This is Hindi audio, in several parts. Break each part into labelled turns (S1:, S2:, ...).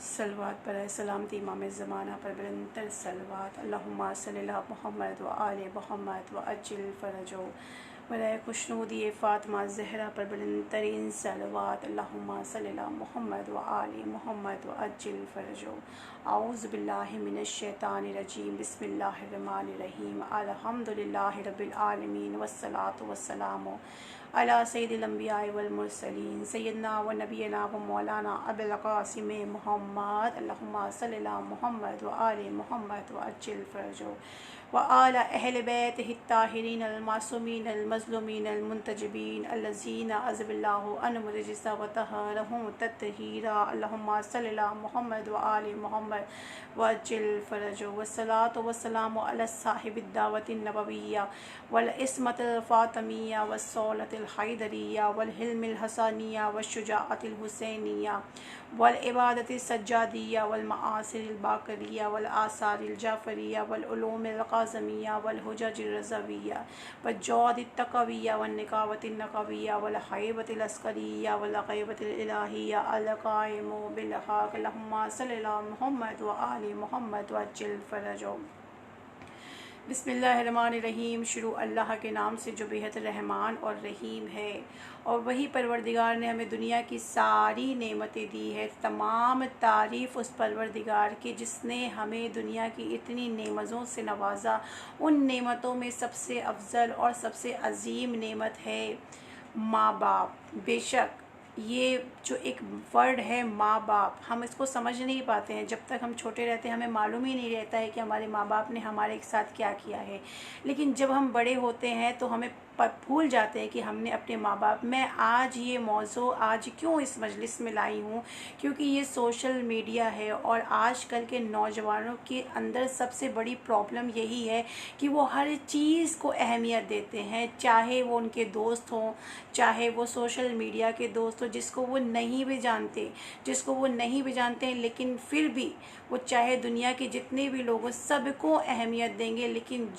S1: सलवात पर सलामती इमाम ज़माना पर बिरंतर सलवात अल्लाहुम्मा सल्ली अला मुहम्मद व आले मुहम्मद व अज्जिल फ़रजो वलाए खुशनूदी फ़ातिमा ज़हरा पर बिरंतरीन सलवात अल्लाहुम्मा सल्ली अला मुहम्मद व आले मुहम्मद व अज्जिल फ़रजो औज़ु बिल्लाहि मिनश शैतानिर रजीम बिस्मिल्लाहिर रहमानिर रहीम अल्हम्दुलिल्लाहि रब्बिल आलमीन वस्सलातु वस्सलामु अला सय्यिदिल अंबिया वल मुरसलीन सय्यदना व नबियना व मौलाना अबुल क़ासिम मुहम्मद अल्लाहुम्मा सल्ली अला मुहम्मद व आले मुहम्मद व अज्जिल फ़रजो व आला अहले बैतिहि ताहिरीन अल मासूमीन अल मज़लूमीन अल मुंतजबीन अल्लज़ीना अज़बिल्लाहु अन्हुम रिजसा व तहरहुम तत्हीरा अल्लाहुम्मा सल्ली अला मुहम्मद व आले मुहम्मद व अज्जिल फ़रजो वस्सलातु वस्सलामु अला साहिबिद दावतिन नबविय्या वल इस्मतिल फ़ातिमिय्या वस्सौलतिल हैदरिय्या वल हिल्मिल हसनिय्या वश्शुजाअतिल हुसैनिय्या वल इबादतिस सज्जादिय्या वल मआसिरिल बाक़रिय्या वल आसारिल जाफ़रिय्या वल उलूमिल क़ाज़मिय्या वल हुज्जजिर रज़विय्या व जौदित तक़विय्या वन निकावतिन नक़विय्या वल हैबतिल अस्करिय्या वल ग़ैबतिल इलाहिय्या अल क़ाइमु बिल हक़ अल्लाहुम्मा सल्ली अला मुहम्मद व आले मुहम्मद व अज्जिल फ़रजो। बिस्मिल्लाहिर्रहमानिर्रहीम। शुरू अल्लाह के नाम से जो बेहद रहमान और रहीम है। और वही परवरदिगार ने हमें दुनिया की सारी नेमतें दी है। तमाम तारीफ़ उस परवरदिगार की जिसने हमें दुनिया की इतनी नेमतों से नवाजा। उन नेमतों में सबसे अफजल और सबसे अजीम नेमत है माँ बाप। बेशक ये जो एक वर्ड है माँ बाप, हम इसको समझ नहीं पाते हैं। जब तक हम छोटे रहते हैं हमें मालूम ही नहीं रहता है कि हमारे माँ बाप ने हमारे साथ क्या किया है। लेकिन जब हम बड़े होते हैं तो हमें भूल जाते हैं कि हमने अपने माँ बाप। मैं आज ये मौज़ू आज क्यों इस मजलिस में लाई हूँ, क्योंकि ये सोशल मीडिया है और आजकल के नौजवानों के अंदर सबसे बड़ी प्रॉब्लम यही है कि वो हर चीज़ को अहमियत देते हैं, चाहे वो उनके दोस्त हों, चाहे वो सोशल मीडिया के दोस्त हों जिसको वो नहीं भी जानते हैं, लेकिन फिर भी वो चाहे दुनिया के जितने भी लोग हों सबको अहमियत देंगे। लेकिन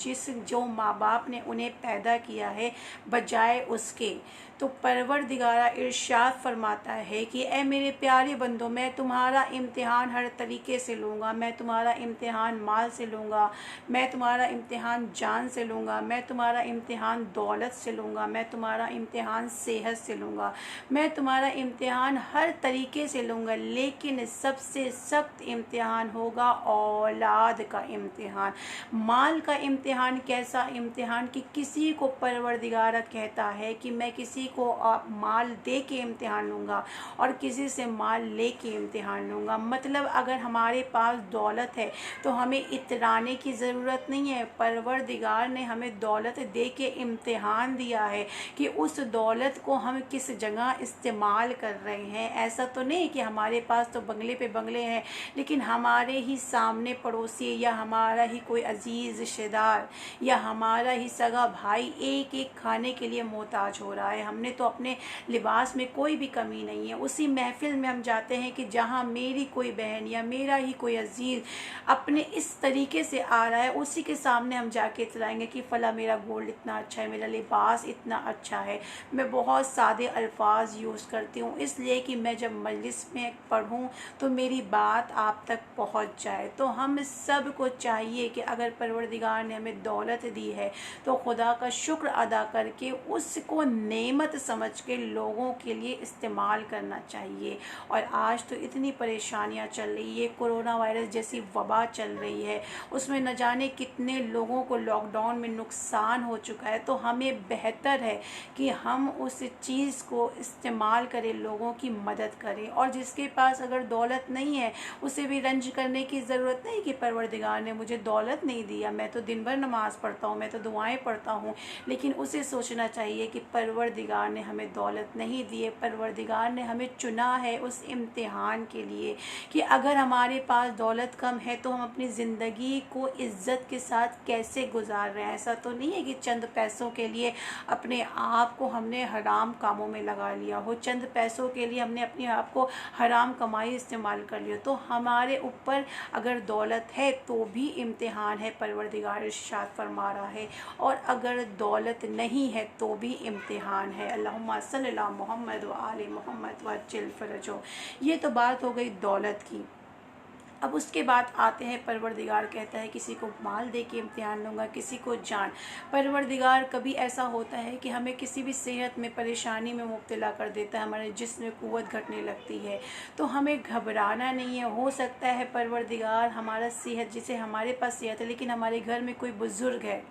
S1: जो माँ बाप ने उन्हें पैदा किया है बजाय उसके, तो परवरदिगारा इरशाद फरमाता है कि ए मेरे प्यारे बंदो, मैं तुम्हारा इम्तिहान हर तरीके से लूँगा। मैं तुम्हारा इम्तिहान माल से लूँगा, मैं तुम्हारा इम्तिहान जान से लूँगा, मैं तुम्हारा इम्तिहान दौलत से लूँगा, मैं तुम्हारा इम्तिहान सेहत से लूँगा, मैं तुम्हारा इम्तिहान हर तरीके से लूँगा। लेकिन सबसे सख्त इम्तिहान होगा औलाद का इम्तिहान। माल का इम्तिहान कैसा इम्तिहान कि किसी को परवरदिगारा कहता है कि मैं किसी को माल दे के इम्तिहान लूँगा और किसी से माल ले के इम्तिहान लूँगा। मतलब अगर हमारे पास दौलत है तो हमें इतराने की ज़रूरत नहीं है। परवरदिगार ने हमें दौलत दे के इम्तिहान दिया है कि उस दौलत को हम किस जगह इस्तेमाल कर रहे हैं। ऐसा तो नहीं कि हमारे पास तो बंगले पे बंगले हैं लेकिन हमारे ही सामने पड़ोसी या हमारा ही कोई अजीज़ रिश्तेदार या हमारा ही सगा भाई एक एक खाने के लिए मोहताज हो रहा है। हमने तो अपने लिबास में कोई भी कमी नहीं है। उसी महफिल में हम जाते हैं कि जहाँ मेरी कोई बहन या मेरा ही कोई अजीज़ अपने इस तरीके से आ रहा है, उसी के सामने हम जाके इतराएंगे कि फ़ला मेरा गोल्ड इतना अच्छा है, मेरा लिबास इतना अच्छा है। मैं बहुत सादे अल्फाज यूज़ करती हूँ इसलिए कि मैं जब मजलिस में पढ़ूँ तो मेरी बात आप तक पहुँच जाए। तो हम सब को चाहिए कि अगर परवरदिगार ने हमें दौलत दी है तो खुदा का शुक्र अदा करके उसको नेमत समझ के लोगों के लिए इस्तेमाल करना चाहिए। और आज तो इतनी परेशानियां चल रही है, कोरोना वायरस जैसी वबा चल रही है, उसमें न जाने कितने लोगों को लॉकडाउन में नुकसान हो चुका है। तो हमें बेहतर है कि हम उस चीज़ को इस्तेमाल करें, लोगों की मदद करें। और जिसके पास अगर दौलत नहीं है उसे भी रंज करने की ज़रूरत नहीं कि परवरदिगार ने मुझे दौलत नहीं दिया, मैं तो दिन भर नमाज़ पढ़ता हूँ, मैं तो दुआएं पढ़ता हूँ। लेकिन उसे सोचना चाहिए कि परवरदिगार ने हमें दौलत नहीं दी है, परवरदिगार ने हमें चुना है उस इम्तिहान के लिए कि अगर हमारे पास दौलत कम है तो हम अपनी ज़िंदगी को इज़्ज़त के साथ कैसे गुजार रहे हैं। ऐसा तो नहीं है कि चंद पैसों के लिए अपने आप को हमने हराम कामों में लगा लिया हो, चंद पैसों के लिए हमने अपने आप को हराम कमाई इस्तेमाल कर लिया। तो हमारे ऊपर अगर दौलत है तो भी इम्तिहान है, परवरदिगार इरशाद फरमा रहा है। और अगर दौलत नहीं है तो भी इम्तिहान है। अल्लाहुम्मा सल्ली अला मुहम्मद व आले मुहम्मद व अज्जिल फ़रजो। ये तो बात हो गई दौलत की। अब उसके बाद आते हैं, परवरदिगार कहता है कुसी को माल दे के इम्तिहान लूँगा, किसी को जान। परवरदिगार कभी ऐसा होता है कि हमें किसी भी सेहत में परेशानी में मुब्तला कर देता है, हमारे जिस्म में क़ुव्वत घटने लगती है, तो हमें घबराना नहीं है। हो सकता है परवरदिगार हमारा सेहत, जैसे हमारे पास सेहत है लेकिन हमारे घर में कोई बुज़ुर्ग है,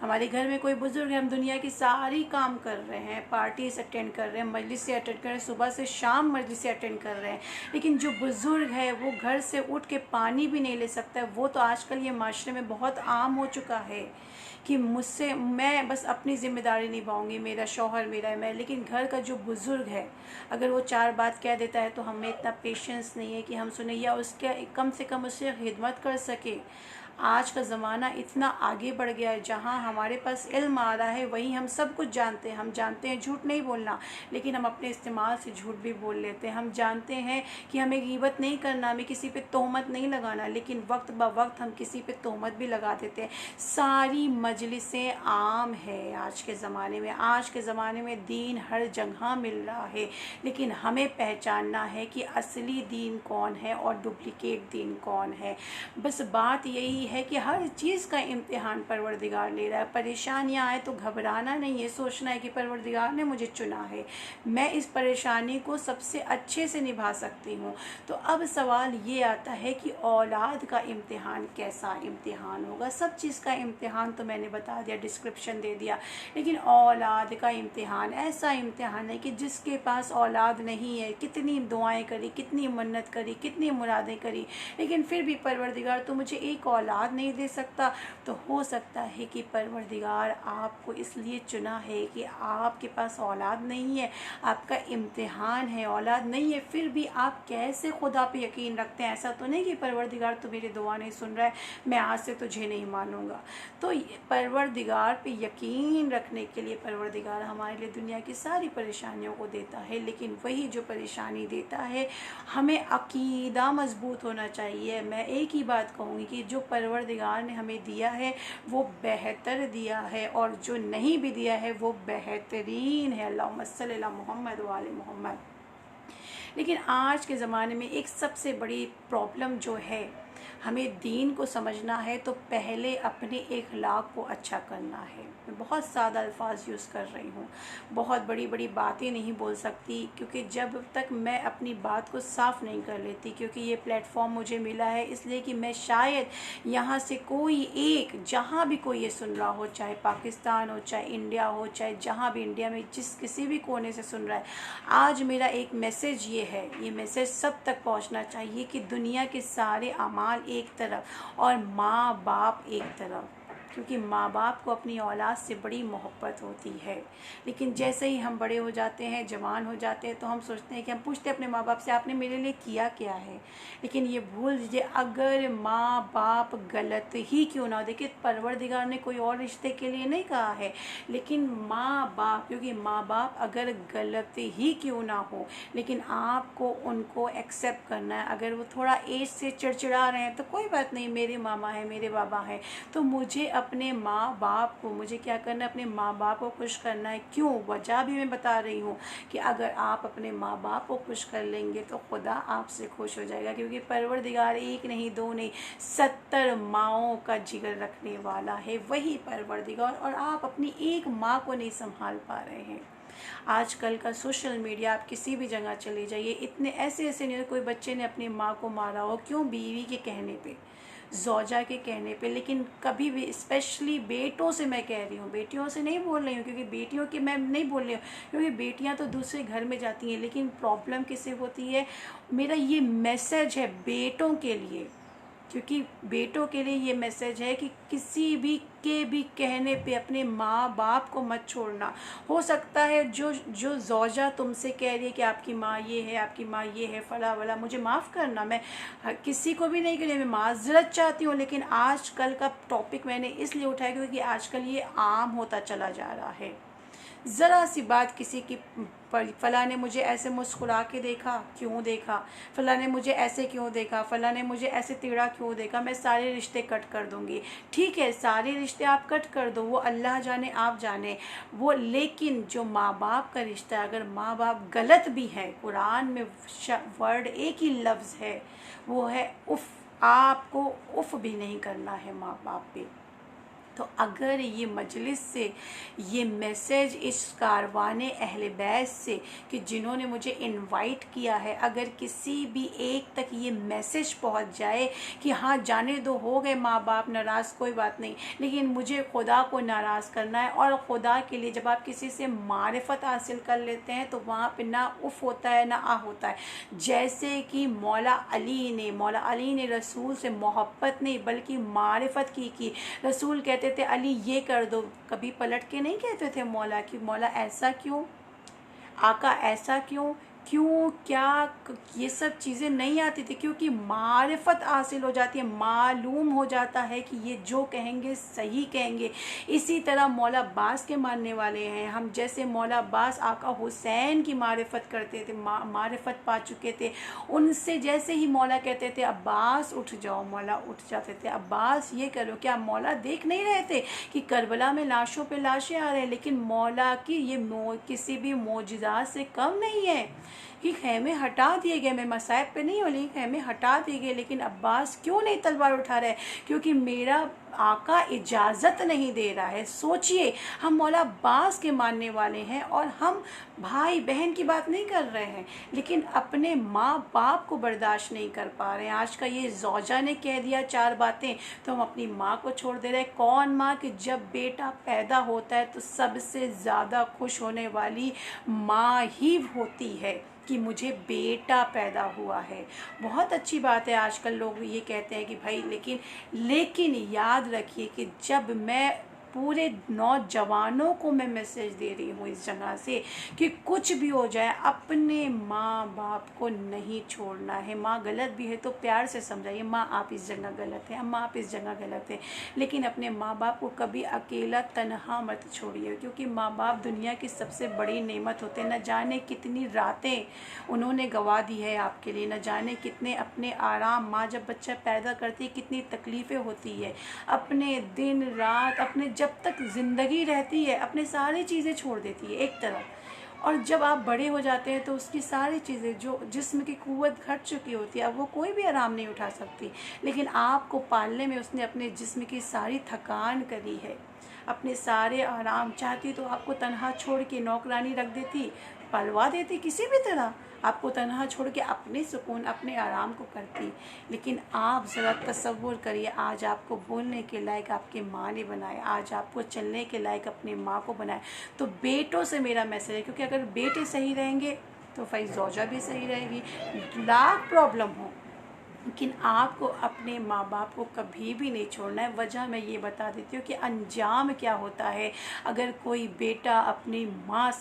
S1: हमारे घर में कोई बुज़ुर्ग है, हम दुनिया की सारी काम कर रहे हैं, पार्टीज अटेंड कर रहे हैं, मजलिस से अटेंड कर रहे हैं, सुबह से शाम मजलिस से अटेंड कर रहे हैं, लेकिन जो बुज़ुर्ग है वो घर से उठ के पानी भी नहीं ले सकता है। वो तो आजकल ये माशरे में बहुत आम हो चुका है कि मुझसे, मैं बस अपनी ज़िम्मेदारी निभाऊंगी, मेरा शौहर मेरा है मैं, लेकिन घर का जो बुज़ुर्ग है अगर वो 4 बात कह देता है तो हमें इतना पेशेंस नहीं है कि हम सुने या उसके कम से कम उससे खिदमत कर सके। आज का ज़माना इतना आगे बढ़ गया है, जहाँ हमारे पास इल्म आ रहा है वहीं हम सब कुछ जानते हैं। हम जानते हैं झूठ नहीं बोलना, लेकिन हम अपने इस्तेमाल से झूठ भी बोल लेते हैं। हम जानते हैं कि हमें ग़ीबत नहीं करना, हमें किसी पे तोहमत नहीं लगाना, लेकिन वक्त ब वक्त हम किसी पे तोहमत भी लगा देते हैं। सारी मजलिसें आम है आज के ज़माने में। आज के ज़माने में दीन हर जगह मिल रहा है, लेकिन हमें पहचानना है कि असली दीन कौन है और डुप्लिकेट दीन कौन है। बस बात यही है कि हर चीज़ का इम्तिहान परवरदिगार ले रहा है। परेशानियाँ आए तो घबराना नहीं है, सोचना है कि परवरदिगार ने मुझे चुना है, मैं इस परेशानी को सबसे अच्छे से निभा सकती हूँ। तो अब सवाल ये आता है कि औलाद का इम्तिहान कैसा इम्तिहान होगा। सब चीज़ का इम्तिहान तो मैंने बता दिया, डिस्क्रिप्शन दे दिया, लेकिन औलाद का इम्तिहान ऐसा इम्तिहान है कि जिसके पास औलाद नहीं है, कितनी दुआएं करी, कितनी मन्नत करी, कितनी मुरादें करी, लेकिन फिर भी परवरदिगार तो मुझे एक औलाद नहीं दे सकता। तो हो सकता है कि परवरदिगार आपको इसलिए चुना है कि आपके पास औलाद नहीं है, आपका इम्तिहान है, औलाद नहीं है, फिर भी आप कैसे खुदा पे यकीन रखते हैं। ऐसा तो नहीं कि परवरदिगार तो मेरी दुआ नहीं सुन रहा है, मैं आज से तुझे नहीं मानूंगा। तो परवरदिगार पे यकीन रखने के लिए परवरदिगार हमारे लिए दुनिया की सारी परेशानियों को देता है, लेकिन वही जो परेशानी देता है हमें अकीदा मजबूत होना चाहिए। मैं एक ही बात कहूँगी कि जो परवरदिगार ने हमें दिया है वो बेहतर दिया है, और जो नहीं भी दिया है वो बेहतरीन है। अल्लाहुम्मा सल्ली अला मुहम्मद व आले मुहम्मद। लेकिन आज के ज़माने में एक सबसे बड़ी प्रॉब्लम जो है, हमें दीन को समझना है तो पहले अपने इखलाक को अच्छा करना है। मैं बहुत सादा अल्फाज यूज़ कर रही हूँ, बहुत बड़ी बड़ी बातें नहीं बोल सकती, क्योंकि जब तक मैं अपनी बात को साफ़ नहीं कर लेती, क्योंकि ये प्लेटफॉर्म मुझे मिला है इसलिए कि मैं शायद यहाँ से कोई एक, जहाँ भी कोई ये सुन रहा हो, चाहे पाकिस्तान हो, चाहे इंडिया हो, चाहे जहाँ भी इंडिया में जिस किसी भी कोने से सुन रहा है, आज मेरा एक मैसेज ये है, ये मैसेज सब तक पहुँचना चाहिए कि दुनिया के सारे अमाल एक तरफ और माँ बाप एक तरफ, क्योंकि माँ बाप को अपनी औलाद से बड़ी मोहब्बत होती है। लेकिन जैसे ही हम बड़े हो जाते हैं, जवान हो जाते हैं, तो हम सोचते हैं कि हम पूछते हैं अपने माँ बाप से आपने मेरे लिए किया क्या है। लेकिन ये भूल दीजिए, अगर माँ बाप गलत ही क्यों ना हो, देखिए परवरदिगार ने कोई और रिश्ते के लिए नहीं कहा है, लेकिन माँ बाप, क्योंकि माँ बाप अगर गलत ही क्यों ना हो, लेकिन आपको उनको एक्सेप्ट करना है। अगर वो थोड़ा एज से चिड़चिड़ा रहे हैं तो कोई बात नहीं, मेरे मामा है, मेरे बाबा हैं, तो मुझे अपने माँ बाप को, मुझे क्या करना है, अपने माँ बाप को खुश करना है। क्यों, वजह भी मैं बता रही हूँ कि अगर आप अपने माँ बाप को खुश कर लेंगे तो खुदा आपसे खुश हो जाएगा, क्योंकि परवरदिगार एक नहीं, दो नहीं, 70 माँओं का जिगर रखने वाला है वही परवरदिगार, और आप अपनी एक माँ को नहीं संभाल पा रहे हैं। आजकल का सोशल मीडिया, आप किसी भी जगह चले जाइए, इतने ऐसे ऐसे नहीं, कोई बच्चे ने अपनी माँ को मारा हो, क्यों, बीवी के कहने पे, ज़ौजा के कहने पे। लेकिन कभी भी, स्पेशली बेटों से मैं कह रही हूँ, बेटियों से नहीं बोल रही हूँ, क्योंकि बेटियों की मैं नहीं बोल रही हूँ, क्योंकि बेटियाँ तो दूसरे घर में जाती हैं, लेकिन प्रॉब्लम किससे होती है। मेरा ये मैसेज है बेटों के लिए, क्योंकि बेटों के लिए ये मैसेज है कि किसी भी के भी कहने पे अपने माँ बाप को मत छोड़ना। हो सकता है जो ज़ौजा तुमसे कह रही है कि आपकी माँ ये है, आपकी माँ ये है, फला वाला, मुझे माफ़ करना, मैं किसी को भी नहीं करी, मैं माज़रत चाहती हूँ, लेकिन आजकल का टॉपिक मैंने इसलिए उठाया क्योंकि आजकल ये आम होता चला जा रहा है। ज़रा सी बात किसी की, फ़लाँ ने मुझे ऐसे मुस्कुरा के देखा, क्यों देखा, फ़लाँ ने मुझे ऐसे क्यों देखा, फ़लाँ ने मुझे ऐसे टेढ़ा क्यों देखा, मैं सारे रिश्ते कट कर दूँगी। ठीक है, सारे रिश्ते आप कट कर दो, वो अल्लाह जाने, आप जाने वो, लेकिन जो माँ बाप का रिश्ता है, अगर माँ बाप गलत भी है, कुरान में वर्ड एक ही लफ्ज़ है, वो है उफ़। आपको उफ भी नहीं करना है माँ बाप पे। तो अगर ये मजलिस से, ये मैसेज इस कारवाने अहले बैत से कि जिन्होंने मुझे इनवाइट किया है, अगर किसी भी एक तक ये मैसेज पहुंच जाए कि हाँ जाने दो, हो गए माँ बाप नाराज़, कोई बात नहीं, लेकिन मुझे खुदा को नाराज़ करना है। और खुदा के लिए जब आप किसी से मारिफत हासिल कर लेते हैं तो वहाँ पे ना उफ होता है ना आ होता है। जैसे कि मौला अली ने रसूल से मोहब्बत नहीं बल्कि मारिफत की। रसूल कहते थे अली ये कर दो, कभी पलट के नहीं कहते थे मौला कि मौला ऐसा क्यों, आका ऐसा क्यों, क्यों क्या, ये सब चीज़ें नहीं आती थी, क्योंकि मारिफत हासिल हो जाती है, मालूम हो जाता है कि ये जो कहेंगे सही कहेंगे। इसी तरह मौला अब्बास के मानने वाले हैं हम, जैसे मौला अब्बास आका हुसैन की मारिफत करते थे, मारिफत पा चुके थे। उनसे जैसे ही मौला कहते थे अब्बास उठ जाओ, मौला उठ जाते थे, अब्बास ये करो। क्या मौला देख नहीं रहे थे कि करबला में लाशों पे लाशें आ रहे हैं, लेकिन मौला की ये किसी भी मोजज़ात से कम नहीं है कि खैमे हटा दिए गए। मैं मसाइब पे नहीं बोली, खैमे हटा दिए गए, लेकिन अब्बास क्यों नहीं तलवार उठा रहे? क्योंकि मेरा आका इजाज़त नहीं दे रहा है। सोचिए, हम मौला अब्बास के मानने वाले हैं और हम भाई बहन की बात नहीं कर रहे हैं, लेकिन अपने माँ बाप को बर्दाश्त नहीं कर पा रहे हैं। आज का ये ज़ौजा ने कह दिया 4 बातें तो हम अपनी माँ को छोड़ दे रहे हैं। कौन माँ कि जब बेटा पैदा होता है तो सबसे ज़्यादा खुश होने वाली माँ ही होती है कि मुझे बेटा पैदा हुआ है। बहुत अच्छी बात है, आजकल लोग ये कहते हैं कि भाई लेकिन याद रखिए कि जब मैं पूरे नौजवानों को मैं मैसेज दे रही हूँ इस जगह से कि कुछ भी हो जाए अपने माँ बाप को नहीं छोड़ना है। माँ गलत भी है तो प्यार से समझाइए, माँ आप इस जगह गलत है, अम्मा आप इस जगह गलत है, लेकिन अपने माँ बाप को कभी अकेला तन्हा मत छोड़िए, क्योंकि माँ बाप दुनिया की सबसे बड़ी नेमत होते हैं। न जाने कितनी रातें उन्होंने गवा दी है आपके लिए, न जाने कितने अपने आराम, माँ जब बच्चा पैदा करती है कितनी तकलीफ़ें होती है, अपने दिन रात, अपने जब तक ज़िंदगी रहती है अपने सारी चीज़ें छोड़ देती है एक तरफ। और जब आप बड़े हो जाते हैं तो उसकी सारी चीज़ें, जो जिस्म की क़ुव्वत घट चुकी होती है, अब वो कोई भी आराम नहीं उठा सकती, लेकिन आपको पालने में उसने अपने जिस्म की सारी थकान करी है, अपने सारे आराम। चाहती तो आपको तनहा छोड़ के नौकरानी रख देती, पलवा देती, किसी भी तरह आपको तनहा छोड़ के अपने सुकून अपने आराम को करती। लेकिन आप ज़रा तसव्वुर करिए, आज आपको बोलने के लायक आपकी माँ ने बनाया, आज आपको चलने के लायक अपनी माँ को बनाया। तो बेटों से मेरा मैसेज है, क्योंकि अगर बेटे सही रहेंगे तो फिर ज़ौजा भी सही रहेगी। लाख प्रॉब्लम हो, लेकिन आपको अपने माँ बाप को कभी भी नहीं छोड़ना है। वजह मैं ये बता देती हूँ कि अंजाम क्या होता है अगर कोई बेटा अपनी माँ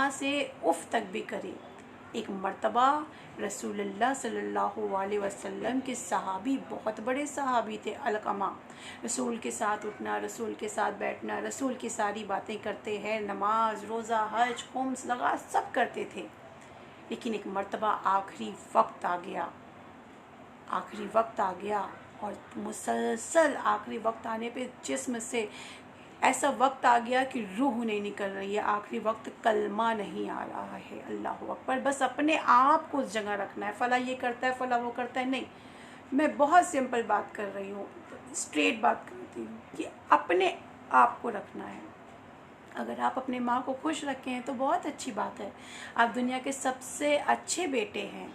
S1: से उफ तक भी करे। एक मर्तबा रसूलुल्लाह सल्लल्लाहु अलैहि वसल्लम के सहाबी, बहुत बड़े सहाबी थे, अलकमा, रसूल के साथ उठना, रसूल के साथ बैठना, रसूल की सारी बातें करते हैं, नमाज रोज़ा हज खुम्स लगा सब करते थे। लेकिन एक मर्तबा आखिरी वक्त आ गया और मुसलसल आखिरी वक्त आने पे जिस्म से ऐसा वक्त आ गया कि रूह नहीं निकल रही है, आखिरी वक्त कलमा नहीं आ रहा है, अल्लाह अकबर। बस अपने आप को उस जगह रखना है, फ़ला ये करता है फ़ला वो करता है, नहीं, मैं बहुत सिंपल बात कर रही हूँ, स्ट्रेट बात करती हूँ कि अपने आप को रखना है। अगर आप अपने माँ को खुश रखें हैं तो बहुत अच्छी बात है, आप दुनिया के सबसे अच्छे बेटे हैं,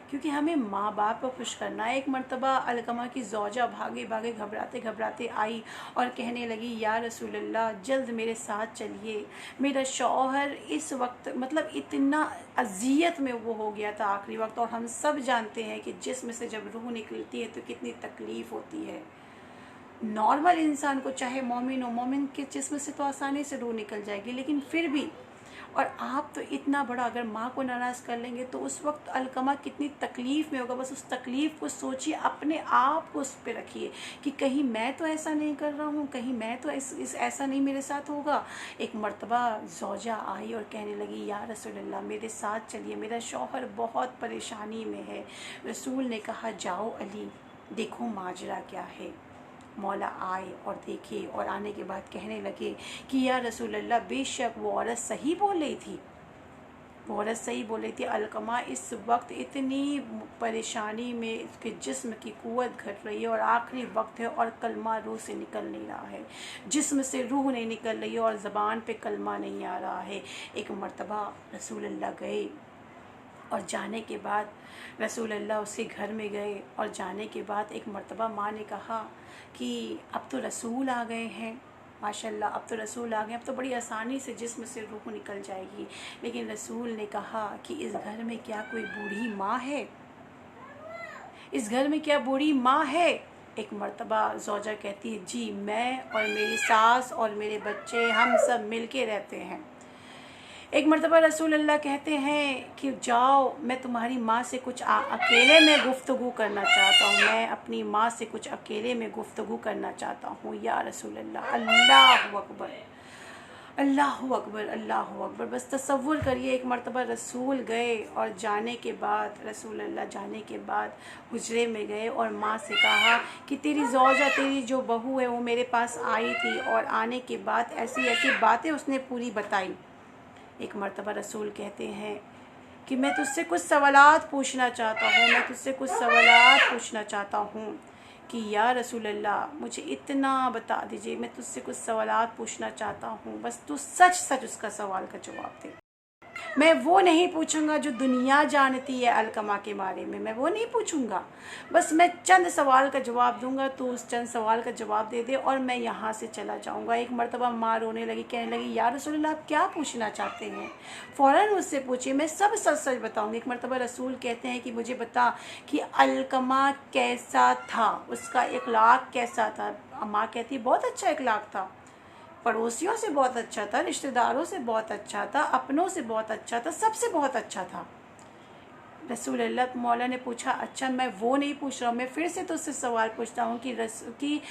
S1: क्योंकि हमें माँ बाप को खुश करना है। एक मर्तबा अलकमा की ज़ौजा भागे भागे घबराते घबराते आई और कहने लगी, या रसूलल्लाह जल्द मेरे साथ चलिए, मेरा शौहर इस वक्त मतलब इतना अजियत में वो हो गया था आखिरी वक्त। और हम सब जानते हैं कि जिस्म से जब रूह निकलती है तो कितनी तकलीफ़ होती है। नॉर्मल इंसान को, चाहे मोमिन के जिस्म से तो आसानी से रूह निकल जाएगी, लेकिन फिर भी, और आप तो इतना बड़ा अगर माँ को नाराज़ कर लेंगे तो उस वक्त अलकमा कितनी तकलीफ़ में होगा। बस उस तकलीफ़ को सोचिए, अपने आप को उस पर रखिए कि कहीं मैं तो ऐसा नहीं कर रहा हूँ, कहीं मैं तो ऐसा नहीं मेरे साथ होगा। एक मर्तबा ज़ौजा आई और कहने लगी, या रसूलल्लाह मेरे साथ चलिए, मेरा शौहर बहुत परेशानी में है। रसूल ने कहा, जाओ अली देखो माजरा क्या है। मौला आए और देखे और आने के बाद कहने लगे कि या रसूल अल्लाह बेशक वो औरत सही बोल रही थी, वो औरत सही बोल रही थी, अलकमा इस वक्त इतनी परेशानी में इसके जिस्म की कुव्वत घट रही है और आखिरी वक्त है और कलमा रूह से निकल नहीं रहा है, जिस्म से रूह नहीं निकल रही है और ज़बान पे कलमा नहीं आ रहा है। एक मर्तबा रसूलुल्लाह गए और जाने के बाद रसूलुल्लाह उसके घर में गए और जाने के बाद एक मर्तबा माँ ने कहा कि अब तो रसूल आ गए हैं, माशाल्लाह अब तो रसूल आ गए, अब तो बड़ी आसानी से जिस्म से रूह निकल जाएगी। लेकिन रसूल ने कहा कि इस घर में क्या कोई बूढ़ी माँ है, इस घर में क्या बूढ़ी माँ है। एक मर्तबा ज़ौजा कहती है, जी मैं और मेरी सास और मेरे बच्चे हम सब मिल के रहते हैं। एक मर्तबा रसूलुल्लाह कहते हैं कि जाओ, मैं तुम्हारी माँ से कुछ अकेले में गुफ्तगू करना चाहता हूँ, मैं अपनी माँ से कुछ अकेले में गुफ्तगू करना चाहता हूँ या रसूलुल्लाह। अल्लाहु अकबर, अल्लाहु अकबर, अल्लाहु अकबर। बस तसव्वुर करिए, एक मर्तबा रसूल गए और जाने के बाद रसूलुल्लाह जाने के बाद हुजरे में गए और माँ से कहा कि तेरी ज़ौजा, तेरी जो बहू है वो मेरे पास आई थी और आने के बाद ऐसी ऐसी बातें उसने पूरी बताई। एक मर्तबा रसूल कहते हैं कि मैं तुझसे कुछ सवालात पूछना चाहता हूँ, मैं तुझसे कुछ सवालात पूछना चाहता हूँ कि या रसूलल्लाह मुझे इतना बता दीजिए, मैं तुझसे कुछ सवालात पूछना चाहता हूँ, बस तू सच सच उसका सवाल का जवाब दे। मैं वो नहीं पूछूंगा जो दुनिया जानती है अलकमा के बारे में, मैं वो नहीं पूछूंगा, बस मैं चंद सवाल का जवाब दूंगा, तो उस चंद सवाल का जवाब दे दे और मैं यहाँ से चला जाऊंगा। एक मर्तबा माँ रोने लगी, कहने लगी या रसूलल्लाह आप क्या पूछना चाहते हैं, फ़ौरन मुझसे पूछिए, मैं सब सच सच बताऊंगी। एक मर्तबा रसूल कहते हैं कि मुझे बता कि अलकमा कैसा था, उसका इखलाक कैसा था। माँ कहती है बहुत अच्छा इखलाक था, पड़ोसियों से बहुत अच्छा था, रिश्तेदारों से बहुत अच्छा था, अपनों से बहुत अच्छा था, सबसे बहुत अच्छा था। रसूलुल्लाह मौला ने पूछा, अच्छा मैं वो नहीं पूछ रहा हूँ, मैं फिर से तो उससे सवाल पूछता हूँ कि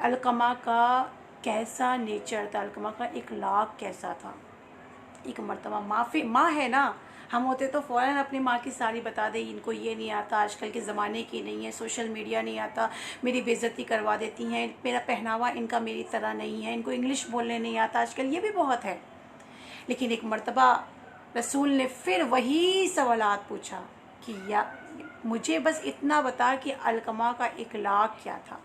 S1: अलकमा का कैसा नेचर था, अलकमा का इखलाक कैसा था। एक मर्तबा माँ है ना, हम होते तो फ़ौरन अपनी माँ की सारी बता दे, इनको ये नहीं आता, आजकल के ज़माने की नहीं है, सोशल मीडिया नहीं आता, मेरी बेइज्जती करवा देती हैं, मेरा पहनावा इनका मेरी तरह नहीं है, इनको इंग्लिश बोलने नहीं आता, आजकल ये भी बहुत है। लेकिन एक मर्तबा रसूल ने फिर वही सवालात पूछा कि या मुझे बस इतना बता कि अलकमा का इखलाक क्या था।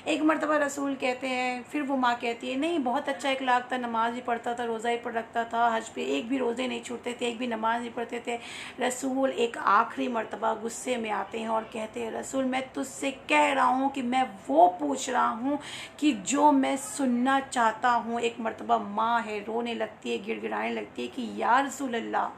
S1: एक मर्तबा रसूल कहते हैं, फिर वो माँ कहती है नहीं बहुत अच्छा इखलाक था, नमाज भी पढ़ता था, रोज़ा ही पढ़ रखता था, हज पे एक भी रोज़े नहीं छूटते थे, एक भी नमाज नहीं पढ़ते थे। रसूल एक आखिरी मर्तबा गुस्से में आते हैं और कहते हैं, रसूल मैं तुझसे कह रहा हूँ कि मैं वो पूछ रहा हूँ कि जो मैं सुनना चाहता हूँ। एक मर्तबा माँ है, रोने लगती है, गिड़गिड़ाने लगती है कि या रसूलल्लाह,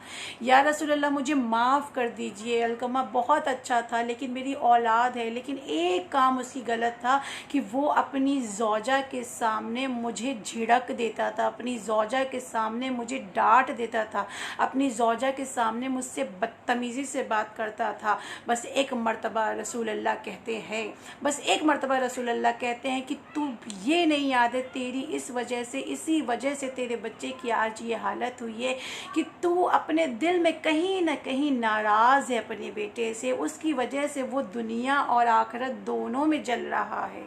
S1: या रसूलल्लाह मुझे माफ़ कर दीजिए, अलकमा बहुत अच्छा था लेकिन मेरी औलाद है, लेकिन एक काम उसकी गलत था कि वो अपनी ज़ौजा के सामने मुझे झिड़क देता था, अपनी ज़ौजा के सामने मुझे डांट देता था, अपनी ज़ौजा के सामने मुझसे बदतमीज़ी से बात करता था। बस एक मर्तबा रसूलुल्लाह कहते हैं, बस एक मर्तबा रसूलुल्लाह कहते हैं कि तू ये नहीं याद है, तेरी इस वजह से, इसी वजह से तेरे बच्चे की आज ये हालत हुई है कि तू अपने दिल में कहीं ना कहीं नाराज़ है अपने बेटे से, उसकी वजह से वो दुनिया और आखिरत दोनों में जल रहा है,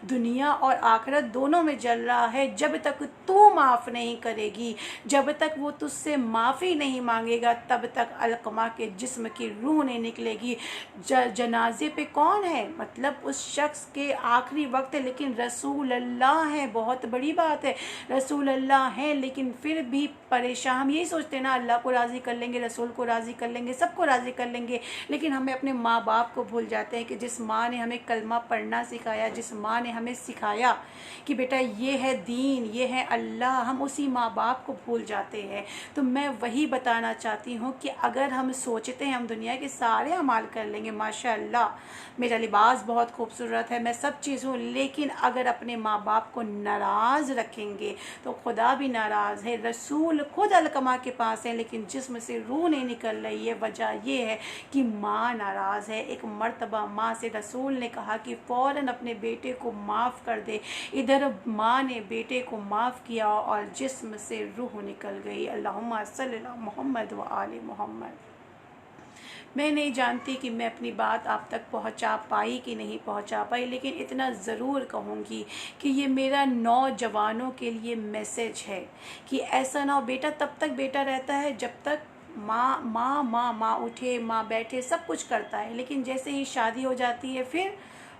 S1: दुनिया और आखिरत दोनों में जल रहा है। जब तक तू माफ़ नहीं करेगी, जब तक वो तुझसे माफ़ी नहीं मांगेगा, तब तक अलकमा के जिस्म की रूह नहीं निकलेगी। जनाजे पे कौन है, मतलब उस शख्स के आखिरी वक्त है, लेकिन रसूल अल्लाह हैं, बहुत बड़ी बात है, रसूल अल्लाह हैं, लेकिन फिर भी परेशान। हम यही सोचते हैं ना अल्लाह को राज़ी कर लेंगे, रसूल को राज़ी कर लेंगे, सबको राज़ी कर लेंगे, लेकिन हमें अपने माँ बाप को भूल जाते हैं कि जिस माँ ने हमें कलमा पढ़ना सिखाया, जिस माँ ने हमें सिखाया कि बेटा ये है दीन, ये है अल्लाह, हम उसी माँ बाप को भूल जाते हैं। तो मैं वही बताना चाहती हूँ कि अगर हम सोचते हैं हम दुनिया के सारे अमाल कर लेंगे, माशाअल्लाह मेरा लिबास बहुत खूबसूरत है, मैं सब चीज़ हूँ, लेकिन अगर अपने माँ बाप को नाराज़ रखेंगे तो खुदा भी नाराज़ है। रसूल खुद अलकमा के पास है लेकिन जिस्म से रूह नहीं निकल रही है, वजह ये है कि माँ नाराज़ है। एक मर्तबा माँ से रसूल ने कहा कि फ़ौरन अपने बेटे को माफ़ कर दे। इधर माँ ने बेटे को माफ़ किया और जिस्म से रूह निकल गई। अल्लाहुम्मा सल्ली अला मुहम्मद व आले मुहम्मद। मैं नहीं जानती कि मैं अपनी बात आप तक पहुंचा पाई कि नहीं पहुंचा पाई, लेकिन इतना ज़रूर कहूँगी कि ये मेरा नौजवानों के लिए मैसेज है कि ऐसा ना हो। बेटा तब तक बेटा रहता है जब तक माँ माँ माँ माँ उठे, माँ बैठे, सब कुछ करता है, लेकिन जैसे ही शादी हो जाती है फिर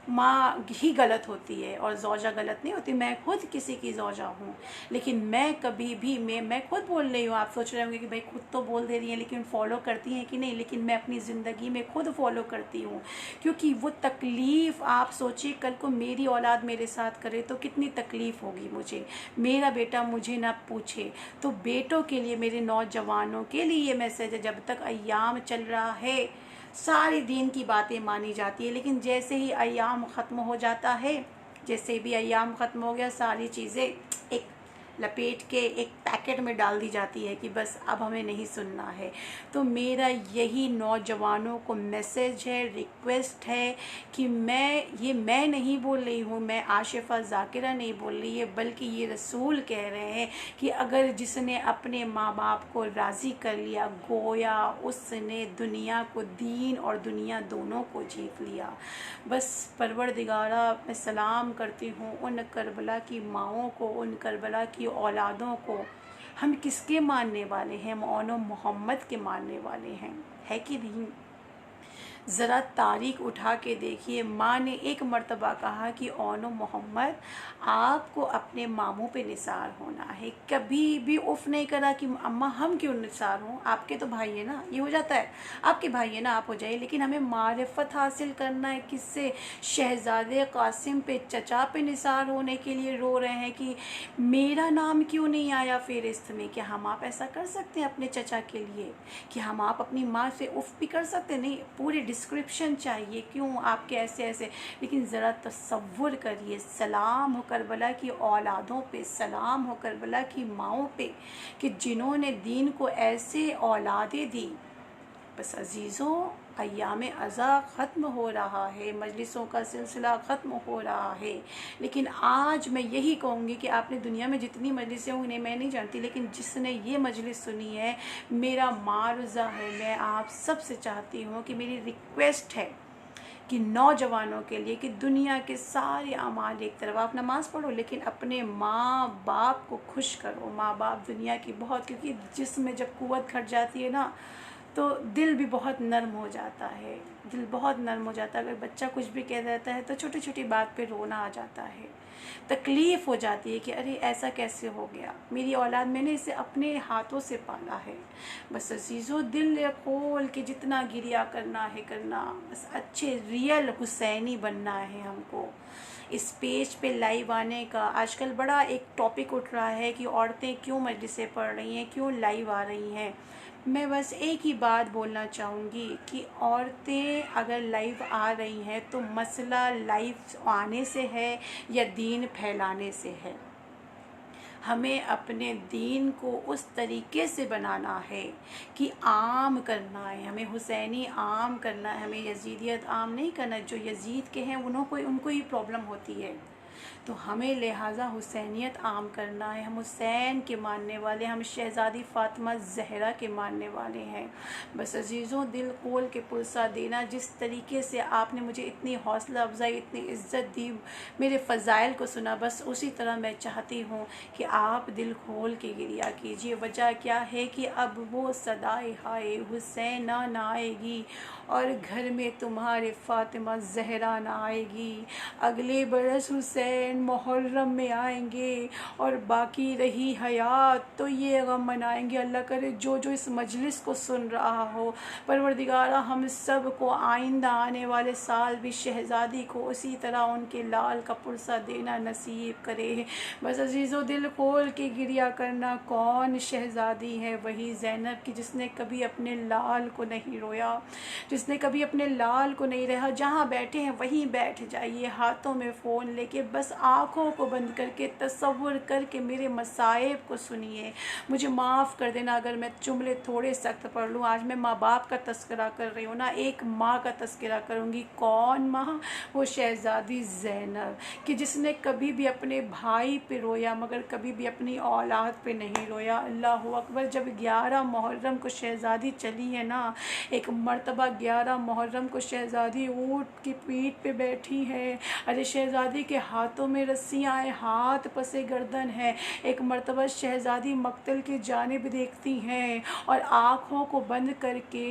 S1: माँ ही गलत होती है और ज़ौजा गलत नहीं होती। मैं खुद किसी की ज़ौजा हूँ, लेकिन मैं कभी भी मैं खुद बोल रही हूँ। आप सोच रहे होंगे कि भाई खुद तो बोल दे रही हैं लेकिन फॉलो करती हैं कि नहीं, लेकिन मैं अपनी ज़िंदगी में खुद फॉलो करती हूँ। क्योंकि वो तकलीफ़ आप सोचिए कल को मेरी औलाद मेरे साथ करे तो कितनी तकलीफ़ होगी मुझे, मेरा बेटा मुझे ना पूछे। तो बेटों के लिए, मेरे नौजवानों के लिए ये मैसेज है, जब तक अय्याम चल रहा है सारी दीन की बातें मानी जाती है, लेकिन जैसे ही अय्याम ख़त्म हो जाता है, जैसे भी अय्याम ख़त्म हो गया, सारी चीज़ें एक लपेट के एक पैकेट में डाल दी जाती है कि बस अब हमें नहीं सुनना है। तो मेरा यही नौजवानों को मैसेज है, रिक्वेस्ट है कि मैं नहीं बोल रही हूँ, मैं आशिफ़ा ज़ाकिरा नहीं बोल रही है, बल्कि ये रसूल कह रहे हैं कि अगर जिसने अपने माँ बाप को राज़ी कर लिया, गोया उसने दुनिया को, दीन और दुनिया दोनों को जीत लिया। बस परवरदिगारा, मैं सलाम करती हूँ उन करबला की माँओं को, उन करबला की औलादों को। हम किसके मानने वाले हैं? हम ओनो मोहम्मद के मानने वाले हैं, है कि नहीं? ज़रा तारीख उठा के देखिए, माँ ने एक मर्तबा कहा कि ओनो मोहम्मद आपको अपने मामू पे निसार होना है। कभी भी उफ नहीं करा कि अम्मा हम क्यों निसार हों, आपके तो भाई है ना, ये हो जाता है, आपके भाई है ना, आप हो जाइए। लेकिन हमें मारिफत हासिल करना है किससे? शहज़ादे कासिम पे, चचा पे निसार होने के लिए रो रहे हैं कि मेरा नाम क्यों नहीं आया फ़हरिस्त में। क्या हम आप ऐसा कर सकते हैं अपने चचा के लिए? कि हम आप अपनी माँ से उफ भी कर सकते? नहीं, पूरे डिस्क्रिप्शन चाहिए क्यों आपके ऐसे ऐसे। लेकिन ज़रा तसव्वुर करिए, सलाम हो करबला की औलादों पे, सलाम हो करबला की माँओं पे कि जिन्होंने दीन को ऐसे औलादें दी। बस अजीज़ों, अय्याम अज़ा ख़त्म हो रहा है, मजलिसों का सिलसिला ख़त्म हो रहा है, लेकिन आज मैं यही कहूँगी कि आपने दुनिया में जितनी मजलिसें होंगी, नहीं मैं नहीं जानती, लेकिन जिसने ये मजलिस सुनी है, मेरा मारुज़ा है, मैं आप सबसे चाहती हूँ कि मेरी रिक्वेस्ट है कि नौजवानों के लिए कि दुनिया के सारे अमाल एक तरफ, आप नमाज़ पढ़ो लेकिन अपने माँ बाप को खुश करो। माँ बाप दुनिया की बहुत, क्योंकि जिसमें जब कुव्वत घट जाती है ना तो दिल भी बहुत नर्म हो जाता है, दिल बहुत नर्म हो जाता है। अगर बच्चा कुछ भी कह देता है तो छोटी छोटी बात पे रोना आ जाता है, तकलीफ़ हो जाती है कि अरे ऐसा कैसे हो गया, मेरी औलाद, मैंने इसे अपने हाथों से पाला है। बस अजीज़ों, दिल खोल के जितना गिरिया करना है करना, बस अच्छे रियल हुसैनी बनना है हमको। इस पेज पे लाइव आने का आजकल बड़ा एक टॉपिक उठ रहा है कि औरतें क्यों मजलिसें पढ़ रही हैं, क्यों लाइव आ रही हैं। मैं बस एक ही बात बोलना चाहूँगी कि औरतें अगर लाइव आ रही हैं तो मसला लाइव आने से है या दीन फैलाने से है। हमें अपने दीन को उस तरीके से बनाना है कि आम करना है, हमें हुसैनी आम करना है, हमें यजीदियत आम नहीं करना। जो यजीद के हैं उनको ही प्रॉब्लम होती है, तो हमें लिहाजा हुसैनियत आम करना है। हम हुसैन के मानने वाले, हम शहज़ादी फ़ातिमा ज़हरा के मानने वाले हैं। बस अजीज़ों, दिल खोल के पुरसा देना। जिस तरीके से आपने मुझे इतनी हौसला अफजाई, इतनी इज़्ज़त दी, मेरे फ़ज़ाइल को सुना, बस उसी तरह मैं चाहती हूँ कि आप दिल खोल के गिरिया कीजिए। वजह क्या है कि अब वो सदाए हाय हुसैन ना आएगी और घर में तुम्हारे फ़ातिमा ज़हरा ना आएगी। अगले बरस हुसैन मुहर्रम में आएंगे और बाकी रही हयात तो ये गम मनाएंगे। अल्लाह करे जो जो इस मजलिस को सुन रहा हो, परवरदिगारा हम सब को आइंदा आने वाले साल भी शहज़ादी को उसी तरह उनके लाल का पुरसा देना नसीब करे। बस अजीज़ों, दिल खोल के गिरिया करना। कौन शहज़ादी है? वही ज़ैनब की जिसने कभी अपने लाल को नहीं रोया, जिसने कभी अपने लाल को नहीं रहा। जहाँ बैठे हैं वहीं बैठ जाइए, हाथों में फ़ोन लेके बस आँखों को बंद करके तसव्वुर करके मेरे मसाइब को सुनिए। मुझे माफ़ कर देना अगर मैं जुमले थोड़े सख्त पढ़ लूँ। आज मैं माँ बाप का तस्करा कर रही हूँ ना, एक माँ का तस्करा करूँगी। कौन माँ? वो शहज़ादी ज़ैनब, कि जिसने कभी भी अपने भाई पे रोया मगर कभी भी अपनी औलाद पे नहीं रोया। अल्लाह अकबर। जब 11 मुहर्रम को शहज़ादी चली है ना, एक मर्तबा 11 मुहर्रम को शहज़ादी ऊँट की पीठ पे बैठी है। अरे शहज़ादी के हाथों में रस्सियाँ हैं, हाथ पसे गर्दन है। एक मर्तबा शहज़ादी मक्तल की जानिब देखती हैं और आँखों को बंद करके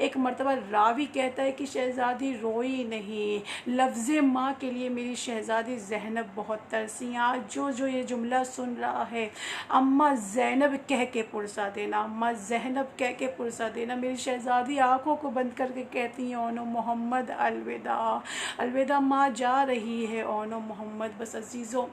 S1: एक मर्तबा रावी कहता है कि शहज़ादी रोई नहीं। लफ्ज़ माँ के लिए मेरी शहज़ादी ज़ैनब बहुत तरसी। आज जो जो ये जुमला सुन रहा है, अम्मा ज़ैनब कह के पुरसा देना, अम्मा ज़ैनब कह के पुरसा देना। मेरी शहज़ादी आँखों को बंद करके कहती हैं, ओनो मोहम्मद अलविदा, अलविदा माँ जा रही है, ओनो मोहम्मद। बस अजीज़ों,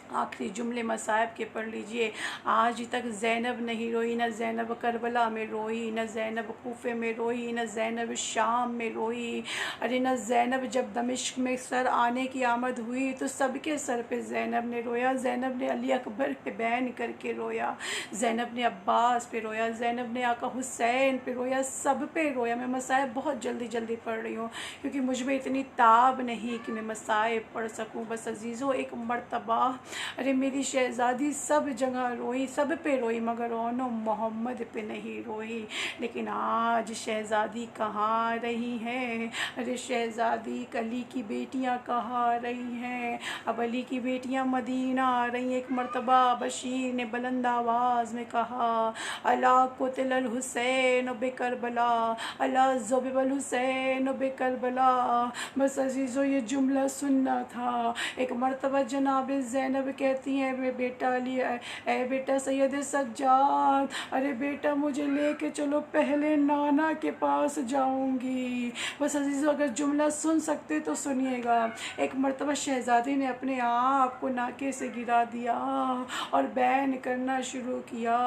S1: आखिरी जुमले मसाइब के पढ़ लीजिए। आज तक ज़ैनब नहीं रोई, न ज़ैनब करबला में रोई, न ज़ैनब कूफे में रोई, न ज़ैनब शाम में रोई। अरे न ज़ैनब जब दमिश्क में सर आने की आमद हुई तो सबके सर पे ज़ैनब ने रोया। ज़ैनब ने अली अकबर पे बैन करके रोया, ज़ैनब ने अब्बास पे रोया, ज़ैनब ने आका हुसैन पे रोया, सब पे रोया। मैं मसाइब बहुत जल्दी जल्दी पढ़ रही हूँ क्योंकि मुझ में इतनी ताब नहीं कि मैं मसाइब पढ़ सकूँ। बस अजीज़ों, एक मर्तबा अरे मेरी शहज़ादी सब जगह रोई, सब पे रोई मगर ओनो मोहम्मद पे नहीं रोई। लेकिन आज शहज़ादी कहाँ रही हैं? अरे शहज़ादी अली की बेटियाँ कहाँ रही हैं? अब अली की बेटियाँ मदीना आ रही हैं। एक मर्तबा बशीर ने बुलंद आवाज़ में कहा, अला कुतिल हुसैन बे करबला, अला ज़ुबिबल हुसैन बे करबला। बस अजीज़ों, ये जुमला सुनना था। एक मर्तबा जनाब ज़ैनब कहती हैं, वे बेटा अली, ए बेटा सैयद सज्जाद, अरे बेटा मुझे लेके चलो, पहले नाना के पास जाऊंगी। बस अजीज़ों, अगर जुमला सुन सकते तो सुनिएगा। एक मर्तबा शहज़ादी ने अपने आप को नाके से गिरा दिया और बैन करना शुरू किया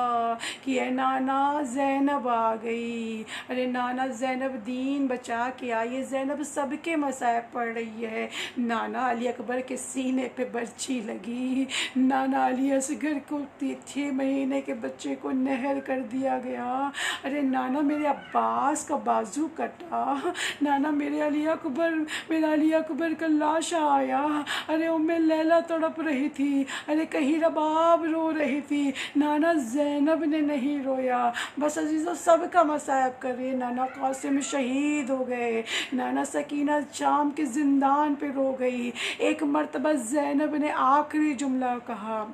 S1: कि ए नाना ज़ैनब आ गई। अरे नाना ज़ैनब दीन बचा के आई है। ज़ैनब सबके मसाइब पढ़ रही है। नाना अली अकबर के सीने पे बर्छी लगी, नाना अली असगर को 6 महीने के बच्चे को नहर कर दिया गया। अरे नाना मेरे अब्बास का बाजू कटा, नाना मेरे अली अकबर, मेरा अली अकबर का लाशा आया। अरे उम्मे लैला तड़प रही थी, अरे कहीं रबाब रो रही थी, नाना ज़ैनब ने नहीं रोया। बस अजीज़ों, सबका मसाइब करे। नाना कासिम शहीद हो गए, नाना सकीना शाम के जिंदान पे रो गई। एक मर्तबा ज़ैनब ने आखिरी जुमला कहा,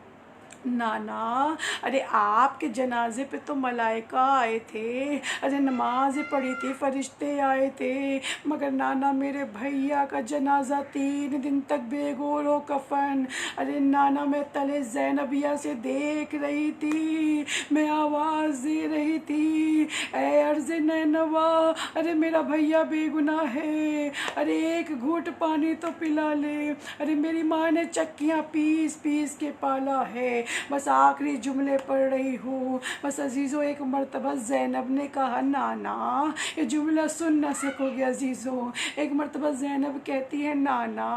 S1: नाना अरे आपके जनाजे पे तो मलाइका आए थे, अरे नमाज़ पढ़ी थी, फरिश्ते आए थे, मगर नाना मेरे भैया का जनाजा 3 दिन तक बेगोरो कफन। अरे नाना मैं तले ज़ैनबिया से देख रही थी, मैं आवाज़ दे रही थी, ए अर्ज़ नैनवा, अरे मेरा भैया बेगुनाह है, अरे एक घूंट पानी तो पिला ले, अरे मेरी माँ ने चक्कियाँ पीस पीस के पाला है। बस आखिरी जुमले पढ़ रही हूँ। बस अजीज़ों, एक मर्तबा ज़ैनब ने कहा, नाना ये जुमला सुन ना सकोगे अजीज़ों। एक मर्तबा ज़ैनब कहती है, नाना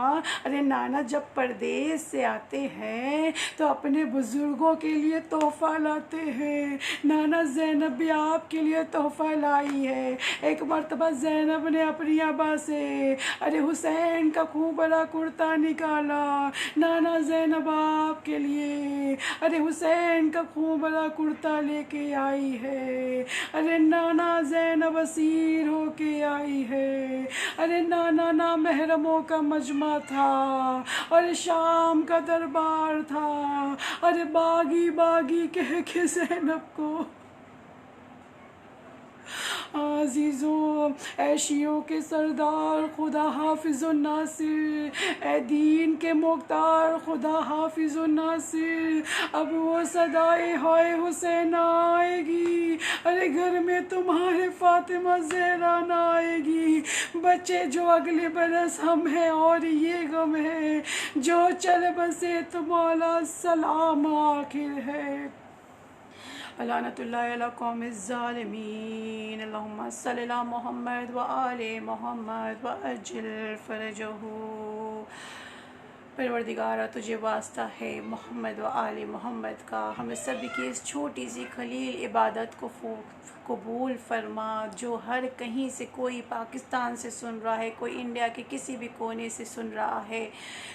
S1: अरे नाना जब परदेश से आते हैं तो अपने बुज़ुर्गों के लिए तोहफ़ा लाते हैं, नाना ज़ैनब भी आपके लिए तोहफ़ा लाई है। एक मर्तबा ज़ैनब ने अपनी आबा से अरे हुसैन का खूब बड़ा कुर्ता निकाला, नाना ज़ैनब आपके लिए अरे हुसैन का खूब बड़ा कुर्ता लेके आई है। अरे नाना ज़ैनब असीर होके आई है। अरे नाना ना महरमों का मजमा था और शाम का दरबार था। अरे बागी बागी कह के ज़ैनब को अजीज़ों, ऐशियों के सरदार खुदा हाफिज़ुन नासिर, ए दीन के मुख्तार खुदा हाफिज़ुन नासिर, अब वो सदाए हाय हुसैन आएगी। अरे घर में तुम्हारे फातिमा ज़हरा ना आएगी। बच्चे जो अगले बरस हम हैं और ये गम है, जो चल बसे तो मौला सलाम आखिर है। लानतुल्लाहि अला कौमिज़ ज़ालिमीन। अल्लाहुम्मा सल्लि अला मुहम्मद व आले मुहम्मद व अज्जिल फ़रजहू। परवरदिगारा तुझे वास्ता है मोहम्मद व आले मोहम्मद का, हमें सभी की इस छोटी सी खलील इबादत को कबूल फरमा। जो हर कहीं से, कोई पाकिस्तान से सुन रहा है, कोई इंडिया के किसी भी कोने से सुन रहा है,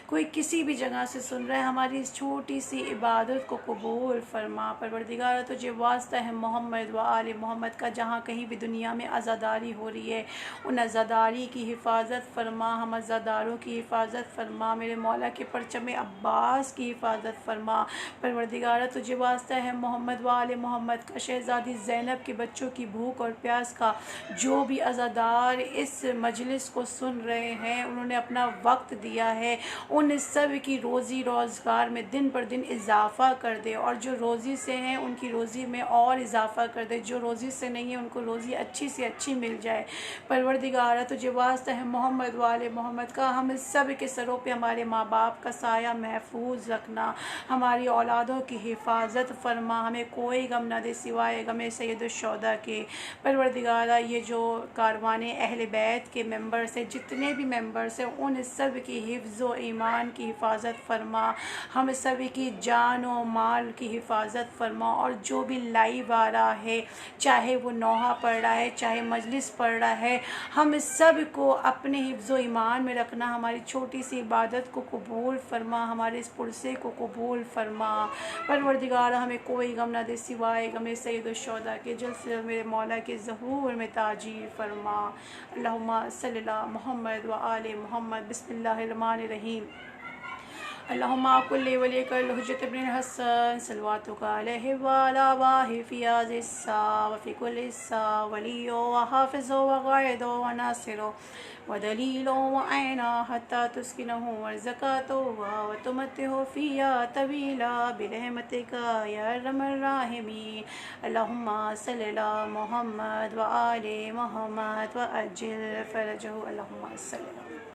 S1: कोई किसी भी जगह से सुन रहा है, हमारी इस छोटी सी इबादत को कबूल फरमा। परवरदिगारा तुझे वास्ता है मोहम्मद व आले मोहम्मद का, जहाँ कहीं भी दुनिया में आज़ादारी हो रही है उन आज़ादारी की हिफाजत फरमा, हम आज़ादारों की हिफाजत फरमा, मेरे मौला के परचम अब्बास की हिफाजत फरमा। परवरदिगारा तुझे वास्ता है मोहम्मद व आले मोहम्मद का, शहज़ादी ज़ैनब के बच्चों की भूख और प्यास का, जो भी आज़ादार इस मजलिस को सुन रहे हैं, उन्होंने अपना वक्त दिया है, उन सब की रोज़ी रोज़गार में दिन पर दिन इजाफ़ा कर दे, और जो रोज़ी से हैं उनकी रोज़ी में और इजाफ़ा कर दे, जो रोज़ी से नहीं है उनको रोज़ी अच्छी से अच्छी मिल जाए। परवरदिगारा तुझे वास्ता है मोहम्मद वाले मोहम्मद का, हम सब के सरों पे हमारे माँ बाप का साया महफूज रखना, हमारी औलादों की हिफाजत फरमा, हमें कोई गम न दे सिवाय गम सैयदुश्शोदा के। परवरदिगारा ये जो कारवाने अहले बैत के मेंबर्स हैं, जितने भी मेंबर्स हैं, उन सब की हिफ्ज़ व ईमान की हिफाजत फरमा, हम सभी की जान व माल की हिफाजत फरमा, और जो भी लाइव आ रहा है, चाहे वो नोहा पढ़ रहा है, चाहे मजलिस पढ़ रहा है, हम सब को अपने हिफ्ज़ व ईमान में रखना, हमारी छोटी सी इबादत को कबूल फरमा, हमारे इस पुरसे को कबूल फरमा। परवरदिगार हमें कोई गम न दे सिवाय गम सैयदुश्शोदा के, जल्द से जल्द मेरे मौला के ज़हूर में ताजील फरमा। अल्लाहुम्मा सल्ली अला मुहम्मद व आले मुहम्मद। बिस्मिल्लाहिर्रहमानिर्रहीम। अल्लाहुम्मा कुल्ली वलियकल हुज्जत इब्न हसन सलवातुका अलैहि व अला वाहि फी आज़िस्सा व फी कुल्लि हिस्सा वलियो व हाफ़िज़ो व गाइदो व नासिरो व दलीलो व ऐना हत्ता तुस्किनहु अर्ज़क़तो व तुमत्तिहु फ़िया तवीला बिरहमतिका या अरहमर राहिमीन। अल्लाहुम्मा सल्लि अला मुहम्मद व आले मुहम्मद व अज्जिल फ़रजहु। अल्लाहुम्मा सल्लि अला